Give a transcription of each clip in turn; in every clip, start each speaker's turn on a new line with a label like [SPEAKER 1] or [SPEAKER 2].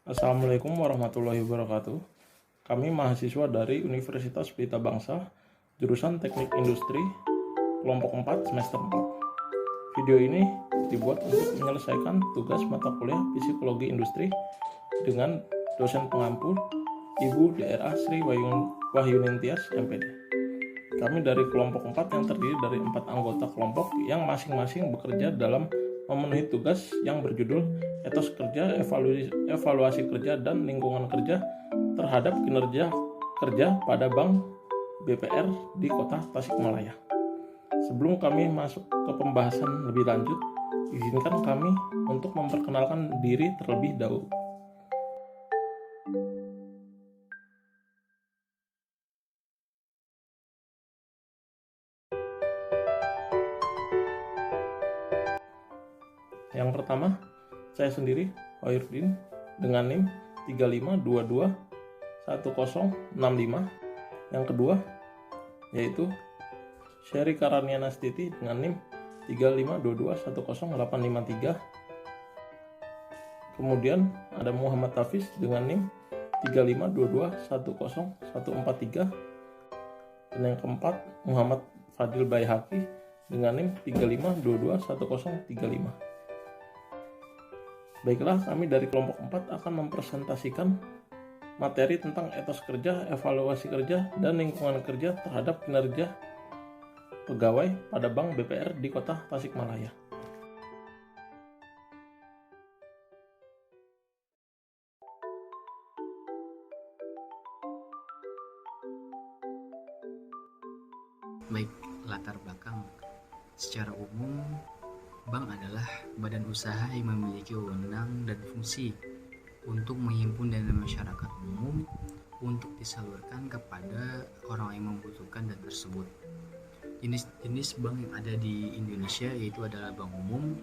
[SPEAKER 1] Assalamualaikum warahmatullahi wabarakatuh. Kami mahasiswa dari Universitas Pelita Bangsa, jurusan Teknik Industri, kelompok 4, semester 4. Video ini dibuat untuk menyelesaikan tugas mata kuliah Psikologi Industri dengan dosen pengampu Ibu DRA Sri Wahyunintias, MPD. Kami dari kelompok 4 yang terdiri dari 4 anggota kelompok yang masing-masing bekerja dalam memenuhi tugas yang berjudul Etos Kerja, Evaluasi Kerja, dan Lingkungan Kerja terhadap kinerja kerja pada Bank BPR di Kota Tasikmalaya. Sebelum kami masuk ke pembahasan lebih lanjut, izinkan kami untuk memperkenalkan diri terlebih dahulu. Yang pertama, saya sendiri, Hoirudin, dengan NIM 35221065. Yang kedua, yaitu Sherry Karanianastiti dengan NIM 3522100853. Kemudian ada Muhammad Hafiz dengan NIM 3522101143. Dan yang keempat, Muhammad Fadil Baihaqi dengan NIM 35221035. Baiklah, kami dari kelompok 4 akan mempresentasikan materi tentang etos kerja, evaluasi kerja, dan lingkungan kerja terhadap kinerja pegawai pada Bank BPR di Kota Tasikmalaya.
[SPEAKER 2] Baik, latar belakang. Secara umum, bank adalah badan usaha yang memiliki wewenang dan fungsi untuk menghimpun dana masyarakat umum untuk disalurkan kepada orang yang membutuhkan dana tersebut. Jenis bank yang ada di Indonesia yaitu adalah bank umum,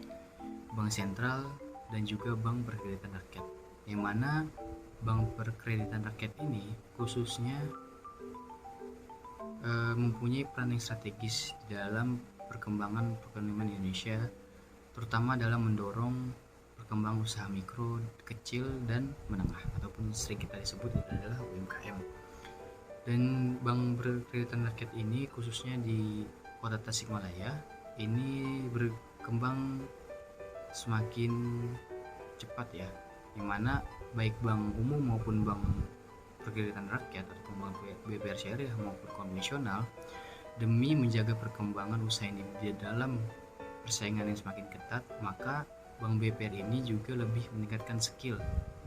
[SPEAKER 2] bank sentral, dan juga bank perkreditan rakyat. Yang mana bank perkreditan rakyat ini khususnya mempunyai peran yang strategis dalam perkembangan perekonomian Indonesia, terutama dalam mendorong perkembangan usaha mikro, kecil, dan menengah, ataupun sering kita sebut adalah UMKM. Dan bank perkreditan rakyat ini khususnya di Kota Tasikmalaya ini berkembang semakin cepat ya, dimana baik bank umum maupun bank perkreditan rakyat atau bank BPR syariah maupun konvensional demi menjaga perkembangan usaha ini di dalam persaingan yang semakin ketat, maka Bank BPR ini juga lebih meningkatkan skill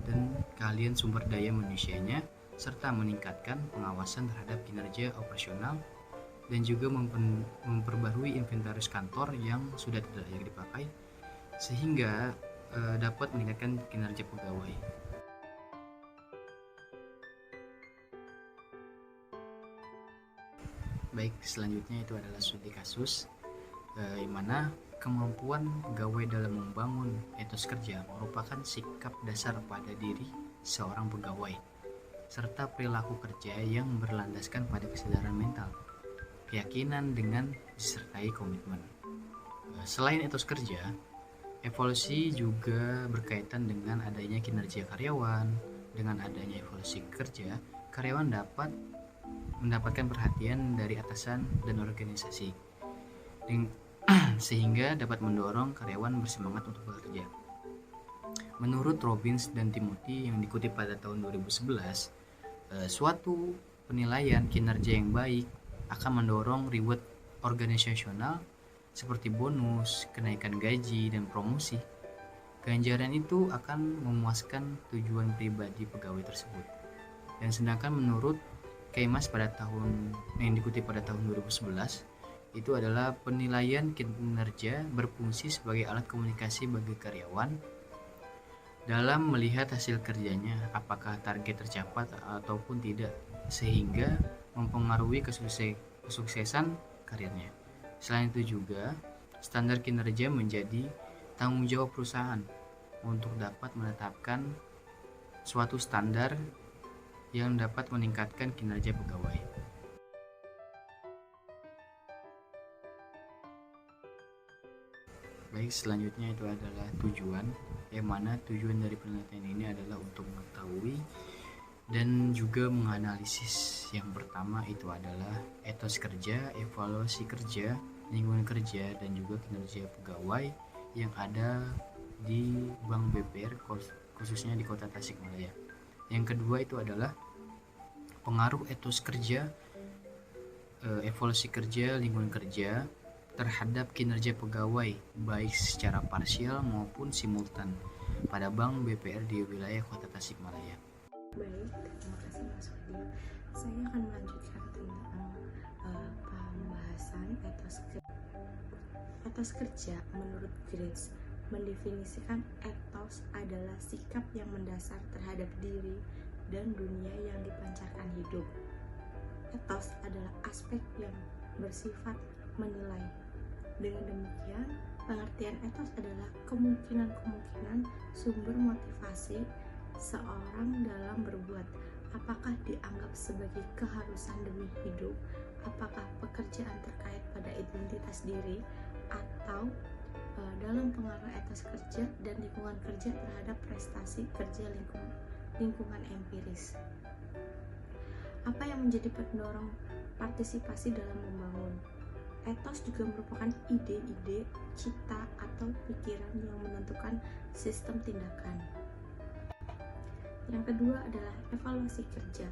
[SPEAKER 2] dan keahlian sumber daya manusianya serta meningkatkan pengawasan terhadap kinerja operasional dan juga memperbarui inventaris kantor yang sudah tidak layak dipakai sehingga dapat meningkatkan kinerja pegawai. Baik, selanjutnya itu adalah studi kasus, yang mana kemampuan pegawai dalam membangun etos kerja merupakan sikap dasar pada diri seorang pegawai, serta perilaku kerja yang berlandaskan pada kesadaran mental, keyakinan dengan disertai komitmen. Selain etos kerja, evaluasi juga berkaitan dengan adanya kinerja karyawan. Dengan adanya evaluasi kerja, karyawan dapat mendapatkan perhatian dari atasan dan organisasi sehingga dapat mendorong karyawan bersemangat untuk bekerja. Menurut Robbins dan Timothy yang dikutip pada tahun 2011, suatu penilaian kinerja yang baik akan mendorong reward organisasional seperti bonus, kenaikan gaji, dan promosi. Ganjaran itu akan memuaskan tujuan pribadi pegawai tersebut. Dan sedangkan menurut Keimas pada tahun yang dikutip pada tahun 2011 itu adalah penilaian kinerja berfungsi sebagai alat komunikasi bagi karyawan dalam melihat hasil kerjanya apakah target tercapai ataupun tidak sehingga mempengaruhi kesuksesan karirnya. Selain itu juga standar kinerja menjadi tanggung jawab perusahaan untuk dapat menetapkan suatu standar yang dapat meningkatkan kinerja pegawai. Baik, selanjutnya itu adalah tujuan, yang mana tujuan dari penelitian ini adalah untuk mengetahui dan juga menganalisis. Yang pertama itu adalah etos kerja, evaluasi kerja, lingkungan kerja, dan juga kinerja pegawai yang ada di Bank BPR, khususnya di Kota Tasikmalaya. Yang kedua itu adalah pengaruh etos kerja, evaluasi kerja, lingkungan kerja terhadap kinerja pegawai baik secara parsial maupun simultan pada Bank BPR di wilayah Kota Tasikmalaya.
[SPEAKER 3] Baik, terima kasih Mas Fadil. Saya akan melanjutkan tentang pembahasan etos kerja. Menurut Grace, mendefinisikan etos adalah sikap yang mendasar terhadap diri dan dunia yang dipancarkan hidup. Etos adalah aspek yang bersifat menilai. Dengan demikian, pengertian etos adalah kemungkinan-kemungkinan sumber motivasi seorang dalam berbuat. Apakah dianggap sebagai keharusan demi hidup? Apakah pekerjaan terkait pada identitas diri? Atau dalam pengaruh etos kerja dan lingkungan kerja terhadap prestasi kerja lingkungan empiris? Apa yang menjadi pendorong partisipasi dalam membangun? Etos juga merupakan ide-ide, cita, atau pikiran yang menentukan sistem tindakan. Yang kedua adalah evaluasi kerja.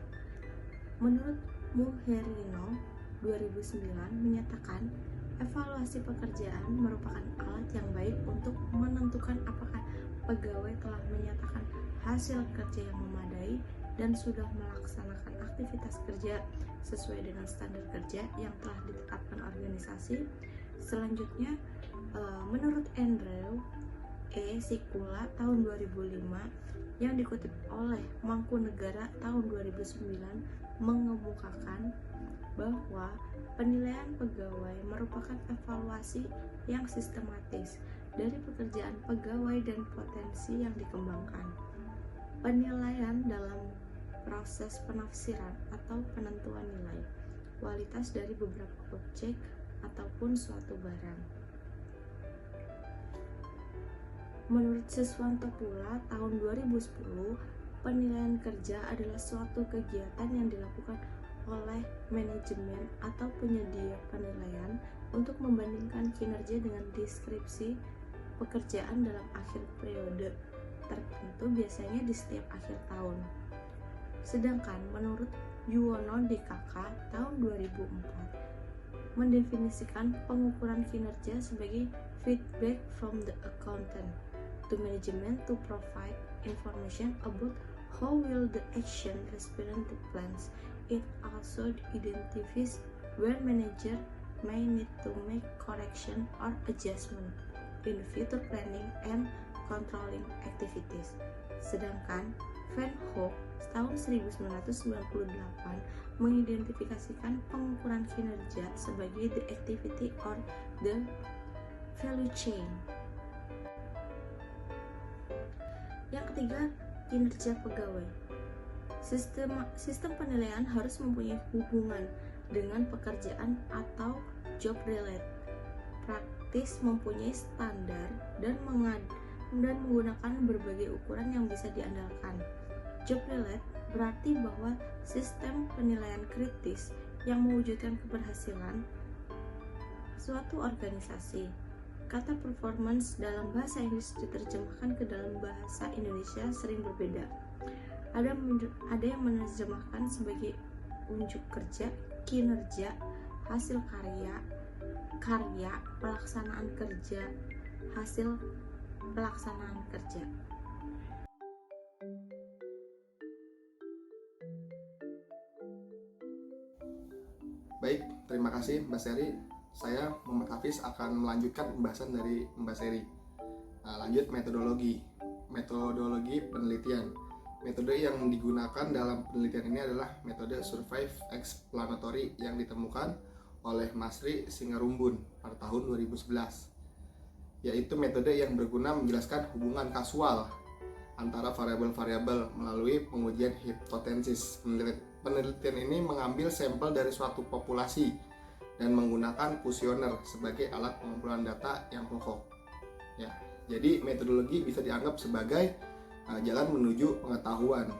[SPEAKER 3] Menurut Muherino 2009 menyatakan evaluasi pekerjaan merupakan alat yang baik untuk menentukan apakah pegawai telah menyatakan hasil kerja yang memadai dan sudah melaksanakan aktivitas kerja sesuai dengan standar kerja yang telah ditetapkan organisasi. Selanjutnya, menurut Andrew E. Sikula tahun 2005 yang dikutip oleh Mangkunegara tahun 2009 mengemukakan bahwa penilaian pegawai merupakan evaluasi yang sistematis dari pekerjaan pegawai dan potensi yang dikembangkan. Penilaian dalam proses penafsiran atau penentuan nilai kualitas dari beberapa objek ataupun suatu barang. Menurut Siswanto pula tahun 2010, penilaian kerja adalah suatu kegiatan yang dilakukan oleh manajemen atau penyedia penilaian untuk membandingkan kinerja dengan deskripsi pekerjaan dalam akhir periode tertentu, biasanya di setiap akhir tahun. Sedangkan menurut Yuwono DKK tahun 2004 mendefinisikan pengukuran kinerja sebagai feedback from the accountant to management to provide information about how will the action respond to plans. It also identifies where manager may need to make correction or adjustment in future planning and controlling activities. Sedangkan Van Hoek tahun 1998 mengidentifikasikan pengukuran kinerja sebagai the activity or the value chain. Yang ketiga, kinerja pegawai. Sistem penilaian harus mempunyai hubungan dengan pekerjaan atau job related. Praktis mempunyai standar dan menggunakan berbagai ukuran yang bisa diandalkan. Job related berarti bahwa sistem penilaian kritis yang mewujudkan keberhasilan suatu organisasi. Kata performance dalam bahasa Inggris diterjemahkan ke dalam bahasa Indonesia sering berbeda. Ada yang menerjemahkan sebagai unjuk kerja, kinerja, hasil karya, pelaksanaan kerja, hasil pelaksanaan kerja.
[SPEAKER 4] Baik, terima kasih Mbak Seri. Saya Muhammad Hafiz akan melanjutkan pembahasan dari Mbak Seri. Lanjut metodologi penelitian. Metode yang digunakan dalam penelitian ini adalah metode survive explanatory yang ditemukan oleh Masri Singarumbun pada tahun 2011, yaitu metode yang berguna menjelaskan hubungan kasual antara variabel-variabel melalui pengujian hipotesis. Penelitian ini mengambil sampel dari suatu populasi dan menggunakan kuesioner sebagai alat pengumpulan data yang pokok. Ya, jadi metodologi bisa dianggap sebagai jalan menuju pengetahuan.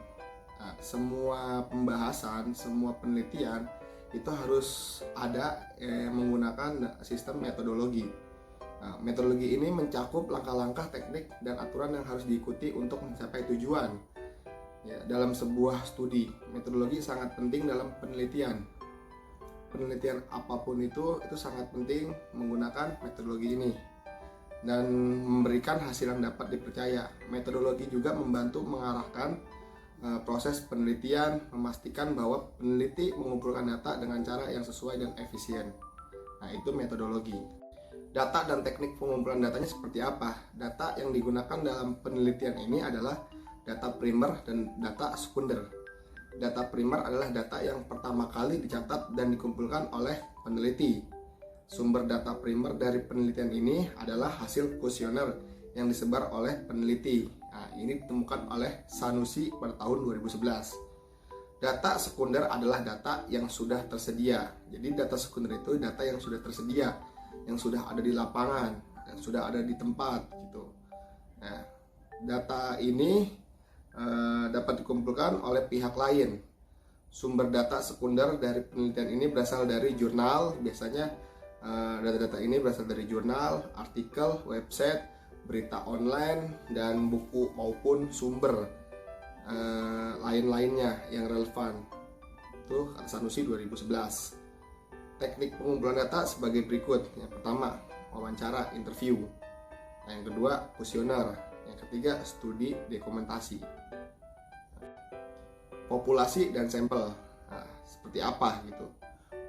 [SPEAKER 4] Semua pembahasan, semua penelitian itu harus ada menggunakan sistem metodologi. Metodologi ini mencakup langkah-langkah teknik dan aturan yang harus diikuti untuk mencapai tujuan. Ya, dalam sebuah studi, metodologi sangat penting dalam penelitian. Penelitian apapun itu sangat penting menggunakan metodologi ini dan memberikan hasil yang dapat dipercaya. Metodologi juga membantu mengarahkan proses penelitian, memastikan bahwa peneliti mengumpulkan data dengan cara yang sesuai dan efisien. Nah, itu metodologi. Data dan teknik pengumpulan datanya seperti apa? Data yang digunakan dalam penelitian ini adalah data primer dan data sekunder. Data primer adalah data yang pertama kali dicatat dan dikumpulkan oleh peneliti. Sumber data primer dari penelitian ini adalah hasil kuesioner yang disebar oleh peneliti. Nah, ini ditemukan oleh Sanusi pada tahun 2011. Data sekunder adalah data yang sudah tersedia. Jadi data sekunder itu data yang sudah tersedia, yang sudah ada di lapangan, yang sudah ada di tempat gitu. Nah, data ini dapat dikumpulkan oleh pihak lain. Sumber data sekunder dari penelitian ini berasal dari jurnal. Biasanya data-data ini berasal dari jurnal, artikel, website, berita online, dan buku maupun sumber lain-lainnya yang relevan. Itu kata Sanusi 2011. Teknik pengumpulan data sebagai berikut. Yang pertama, wawancara, interview. Yang kedua, kuesioner. Yang ketiga, studi dokumentasi. Populasi dan sampel. Nah, seperti apa gitu?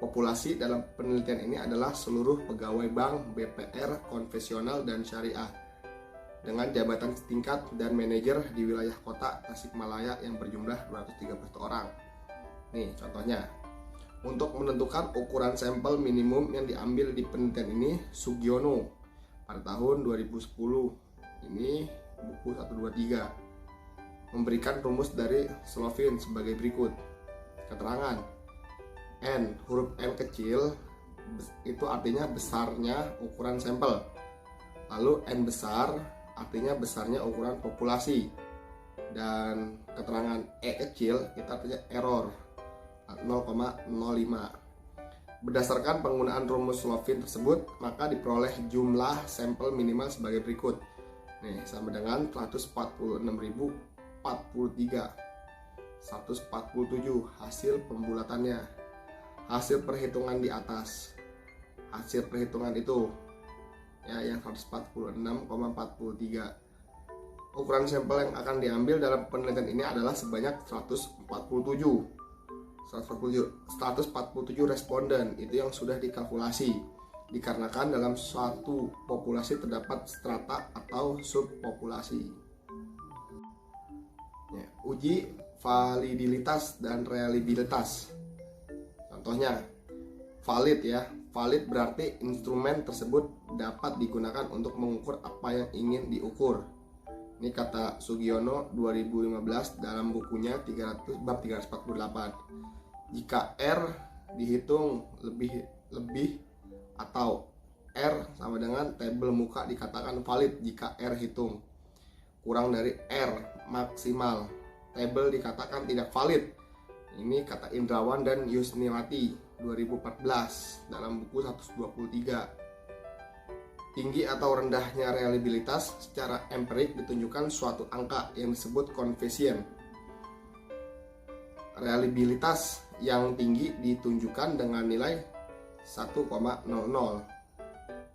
[SPEAKER 4] Populasi dalam penelitian ini adalah seluruh pegawai bank, BPR, konvensional, dan syariah dengan jabatan setingkat dan manajer di wilayah kota Tasikmalaya yang berjumlah 231 orang. Nih contohnya. Untuk menentukan ukuran sampel minimum yang diambil di penelitian ini, Sugiono pada tahun 2010. Ini buku 123. Memberikan rumus dari Slovin sebagai berikut. Keterangan. N, huruf N kecil itu artinya besarnya ukuran sampel. Lalu N besar artinya besarnya ukuran populasi. Dan keterangan E kecil itu artinya error 0,05. Berdasarkan penggunaan rumus Slovin tersebut, maka diperoleh jumlah sampel minimal sebagai berikut. Nih, sama dengan 146.043. 147 hasil pembulatannya. Hasil perhitungan di atas. Hasil perhitungan itu ya yang 146,43. Ukuran sampel yang akan diambil dalam penelitian ini adalah sebanyak 147 responden. Itu yang sudah dikalkulasi. Dikarenakan dalam suatu populasi terdapat strata atau subpopulasi. Ya, uji validitas dan reliabilitas. Contohnya, valid ya. Valid berarti instrumen tersebut dapat digunakan untuk mengukur apa yang ingin diukur. Ini kata Sugiono 2015 dalam bukunya 300 bab 348. Jika R dihitung lebih atau R sama dengan tabel muka dikatakan valid jika R hitung kurang dari R maksimal, tabel dikatakan tidak valid. Ini kata Indrawan dan Yusniwati 2014 dalam buku 123. Tinggi atau rendahnya reliabilitas secara empirik ditunjukkan suatu angka yang disebut koefisien. Reliabilitas yang tinggi ditunjukkan dengan nilai 1,00.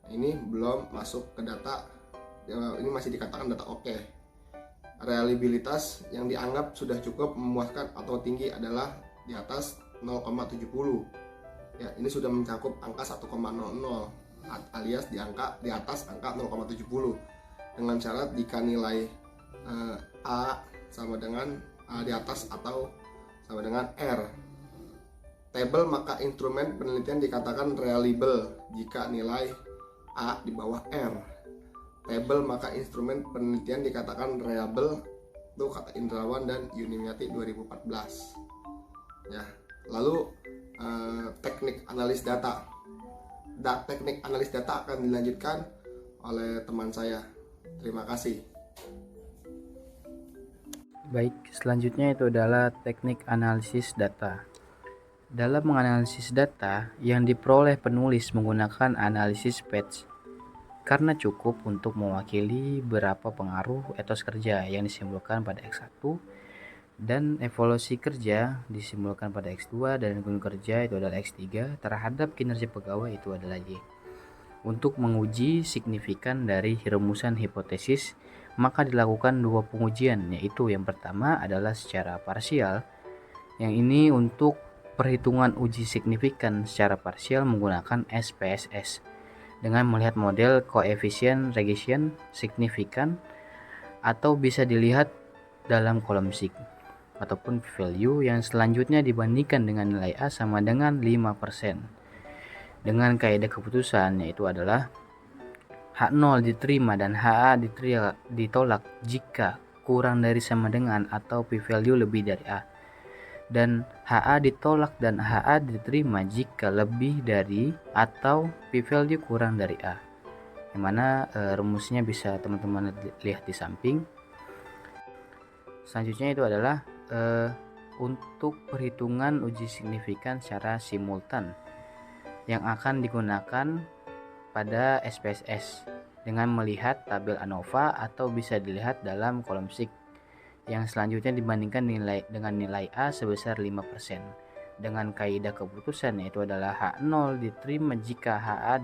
[SPEAKER 4] Ini belum masuk ke data, ini masih dikatakan data oke. Reliabilitas yang dianggap sudah cukup memuaskan atau tinggi adalah di atas 0,70. Ya, ini sudah mencakup angka 1,00 alias di atas angka 0,70 dengan syarat jika nilai A sama dengan A di atas atau sama dengan R. Tabel maka instrumen penelitian dikatakan reliable jika nilai A di bawah R. Tabel maka instrumen penelitian dikatakan reliable, itu kata Indrawan dan Yuniati 2014. Ya, lalu teknik analis data. Teknik analis data akan dilanjutkan oleh teman saya Terima kasih.
[SPEAKER 2] Baik, selanjutnya itu adalah teknik analisis data. Dalam menganalisis data yang diperoleh penulis menggunakan analisis patch karena cukup untuk mewakili berapa pengaruh etos kerja yang disimpulkan pada X1 dan evaluasi kerja disimpulkan pada X2 dan lingkungan kerja itu adalah X3 terhadap kinerja pegawai itu adalah Y. Untuk menguji signifikan dari rumusan hipotesis, maka dilakukan dua pengujian, yaitu yang pertama adalah secara parsial. Yang ini untuk perhitungan uji signifikan secara parsial menggunakan SPSS dengan melihat model koefisien regression signifikan atau bisa dilihat dalam kolom sig ataupun value yang selanjutnya dibandingkan dengan nilai A sama dengan 5%. Dengan kaidah keputusan yaitu adalah H0 diterima dan HA ditolak jika kurang dari sama dengan atau p-value lebih dari A, dan HA ditolak dan HA diterima jika lebih dari atau p-value kurang dari A, yang mana rumusnya bisa teman-teman lihat di samping. Selanjutnya itu adalah untuk perhitungan uji signifikan secara simultan yang akan digunakan pada SPSS dengan melihat tabel ANOVA atau bisa dilihat dalam kolom sig yang selanjutnya dibandingkan dengan nilai A sebesar 5% dengan kaidah keputusan yaitu adalah H0 diterima jika HA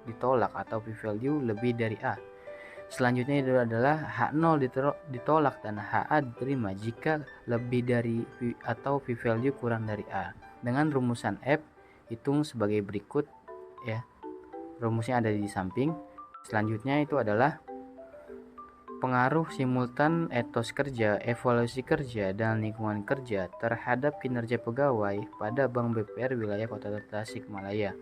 [SPEAKER 2] ditolak atau p-value lebih dari A. Selanjutnya itu adalah H0 ditolak dan HA diterima jika lebih dari atau p-value kurang dari A. Dengan rumusan F hitung sebagai berikut ya. Rumusnya ada di samping. Selanjutnya itu adalah pengaruh simultan etos kerja, evaluasi kerja, dan lingkungan kerja terhadap kinerja pegawai pada Bank BPR wilayah Kota Tasikmalaya.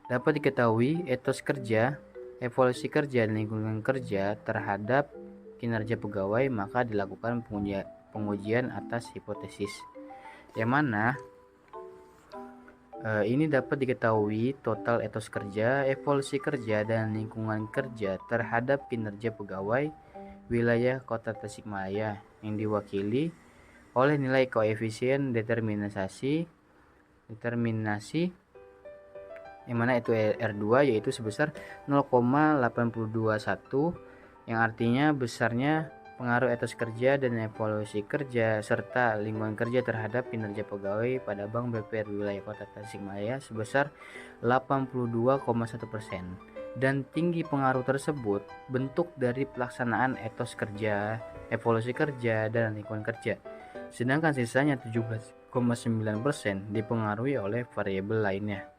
[SPEAKER 2] Dapat diketahui etos kerja, evaluasi kerja, dan lingkungan kerja terhadap kinerja pegawai maka dilakukan pengujian atas hipotesis, yang mana ini dapat diketahui total etos kerja, evaluasi kerja, dan lingkungan kerja terhadap kinerja pegawai wilayah Kota Tasikmalaya yang diwakili oleh nilai koefisien determinasi yang mana itu R2 yaitu sebesar 0,821 yang artinya besarnya pengaruh etos kerja dan evaluasi kerja serta lingkungan kerja terhadap kinerja pegawai pada Bank BPR wilayah Kota Tasikmalaya sebesar 82,1%, dan tinggi pengaruh tersebut bentuk dari pelaksanaan etos kerja, evaluasi kerja, dan lingkungan kerja, sedangkan sisanya 17,9% dipengaruhi oleh variabel lainnya.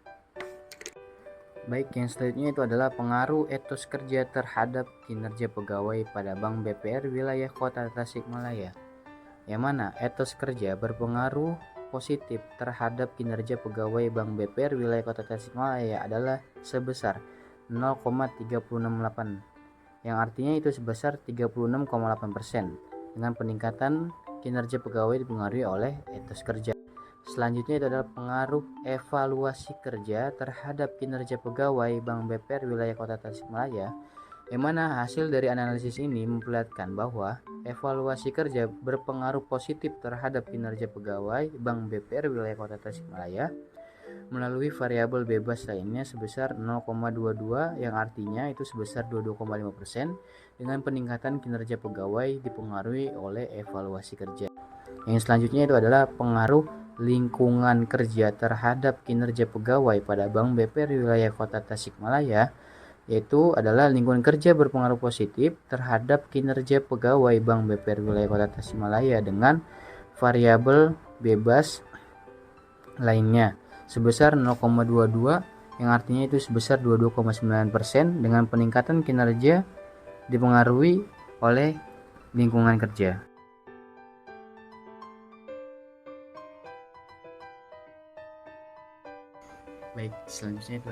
[SPEAKER 2] Baik, yang selanjutnya itu adalah pengaruh etos kerja terhadap kinerja pegawai pada Bank BPR wilayah Kota Tasikmalaya, yang mana etos kerja berpengaruh positif terhadap kinerja pegawai Bank BPR wilayah Kota Tasikmalaya adalah sebesar 0,368, yang artinya itu sebesar 36,8%, dengan peningkatan kinerja pegawai dipengaruhi oleh etos kerja. Selanjutnya itu adalah pengaruh evaluasi kerja terhadap kinerja pegawai Bank BPR wilayah Kota Tasikmalaya, yang mana hasil dari analisis ini memperlihatkan bahwa evaluasi kerja berpengaruh positif terhadap kinerja pegawai Bank BPR wilayah Kota Tasikmalaya melalui variabel bebas lainnya sebesar 0,22, yang artinya itu sebesar 22,5%, dengan peningkatan kinerja pegawai dipengaruhi oleh evaluasi kerja. Yang selanjutnya itu adalah pengaruh lingkungan kerja terhadap kinerja pegawai pada Bank BPR wilayah Kota Tasikmalaya, yaitu adalah lingkungan kerja berpengaruh positif terhadap kinerja pegawai Bank BPR wilayah Kota Tasikmalaya dengan variabel bebas lainnya sebesar 0,22, yang artinya itu sebesar 22,9%, dengan peningkatan kinerja dipengaruhi oleh lingkungan kerja. Baik, selanjutnya itu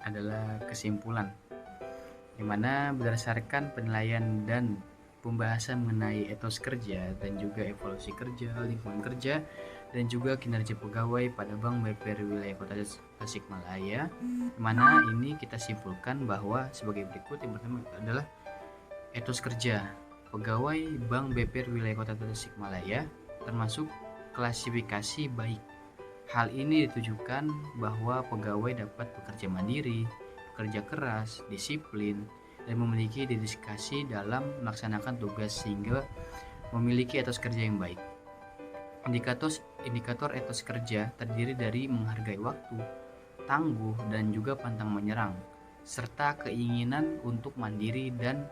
[SPEAKER 2] adalah kesimpulan, di mana berdasarkan penilaian dan pembahasan mengenai etos kerja dan juga evaluasi kerja, lingkungan kerja, dan juga kinerja pegawai pada Bank BPR Wilayah Kota Tasikmalaya. Mana ini kita simpulkan bahwa sebagai berikut. Yang pertama adalah etos kerja pegawai Bank BPR Wilayah Kota Tasikmalaya termasuk klasifikasi baik. Hal ini ditujukan bahwa pegawai dapat bekerja mandiri, bekerja keras, disiplin, dan memiliki dedikasi dalam melaksanakan tugas sehingga memiliki etos kerja yang baik. Indikator etos kerja terdiri dari menghargai waktu, tangguh, dan juga pantang menyerang, serta keinginan untuk mandiri dan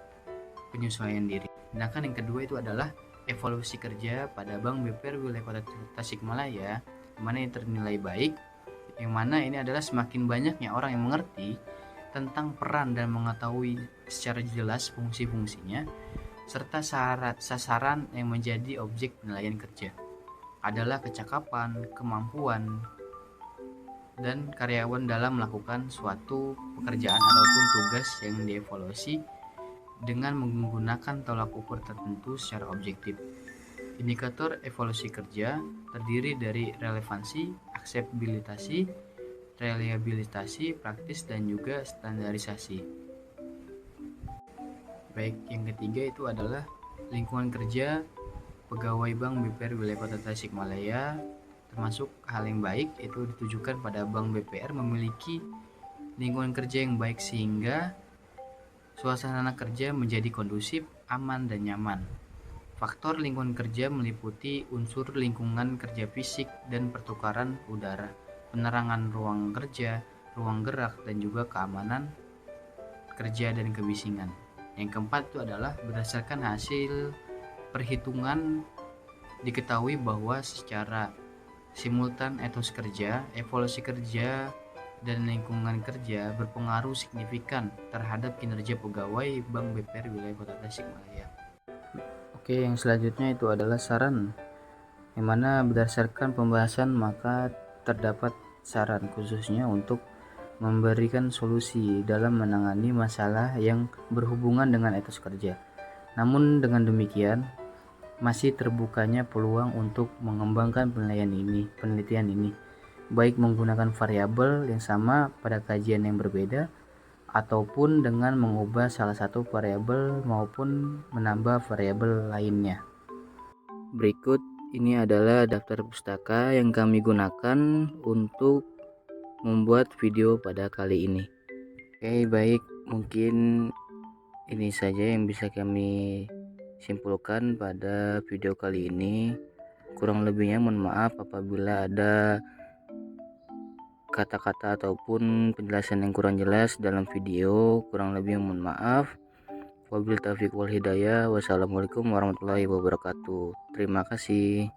[SPEAKER 2] penyesuaian diri. Sedangkan yang kedua itu adalah evaluasi kerja pada Bank BPR Wilayah Kota Tasikmalaya, mana yang ternilai baik, yang mana ini adalah semakin banyaknya orang yang mengerti tentang peran dan mengetahui secara jelas fungsi-fungsinya, serta sasaran yang menjadi objek penilaian kerja adalah kecakapan, kemampuan, dan karyawan dalam melakukan suatu pekerjaan ataupun tugas yang dievaluasi dengan menggunakan tolak ukur tertentu secara objektif. Indikator evaluasi kerja terdiri dari relevansi, akseptabilitasi, reliabilitasi, praktis, dan juga standarisasi. Baik, yang ketiga itu adalah lingkungan kerja pegawai Bank BPR Wilayah Kota Tasikmalaya, termasuk hal yang baik itu ditujukan pada Bank BPR memiliki lingkungan kerja yang baik sehingga suasana kerja menjadi kondusif, aman, dan nyaman. Faktor lingkungan kerja meliputi unsur lingkungan kerja fisik dan pertukaran udara, penerangan ruang kerja, ruang gerak, dan juga keamanan kerja dan kebisingan. Yang keempat itu adalah berdasarkan hasil perhitungan diketahui bahwa secara simultan etos kerja, evaluasi kerja, dan lingkungan kerja berpengaruh signifikan terhadap kinerja pegawai Bank BPR Wilayah Kota Tasikmalaya. Oke, yang selanjutnya itu adalah saran, yang mana berdasarkan pembahasan maka terdapat saran khususnya untuk memberikan solusi dalam menangani masalah yang berhubungan dengan etos kerja. Namun dengan demikian masih terbukanya peluang untuk mengembangkan penelitian ini, baik menggunakan variabel yang sama pada kajian yang berbeda ataupun dengan mengubah salah satu variabel maupun menambah variabel lainnya. Berikut ini adalah daftar pustaka yang kami gunakan untuk membuat video pada kali ini. Oke, baik, mungkin ini saja yang bisa kami simpulkan pada video kali ini. Kurang lebihnya mohon maaf apabila ada kata-kata ataupun penjelasan yang kurang jelas dalam video. Kurang lebih mohon maaf. Wabillahi taufiq wal hidayah. Wassalamualaikum warahmatullahi wabarakatuh. Terima kasih.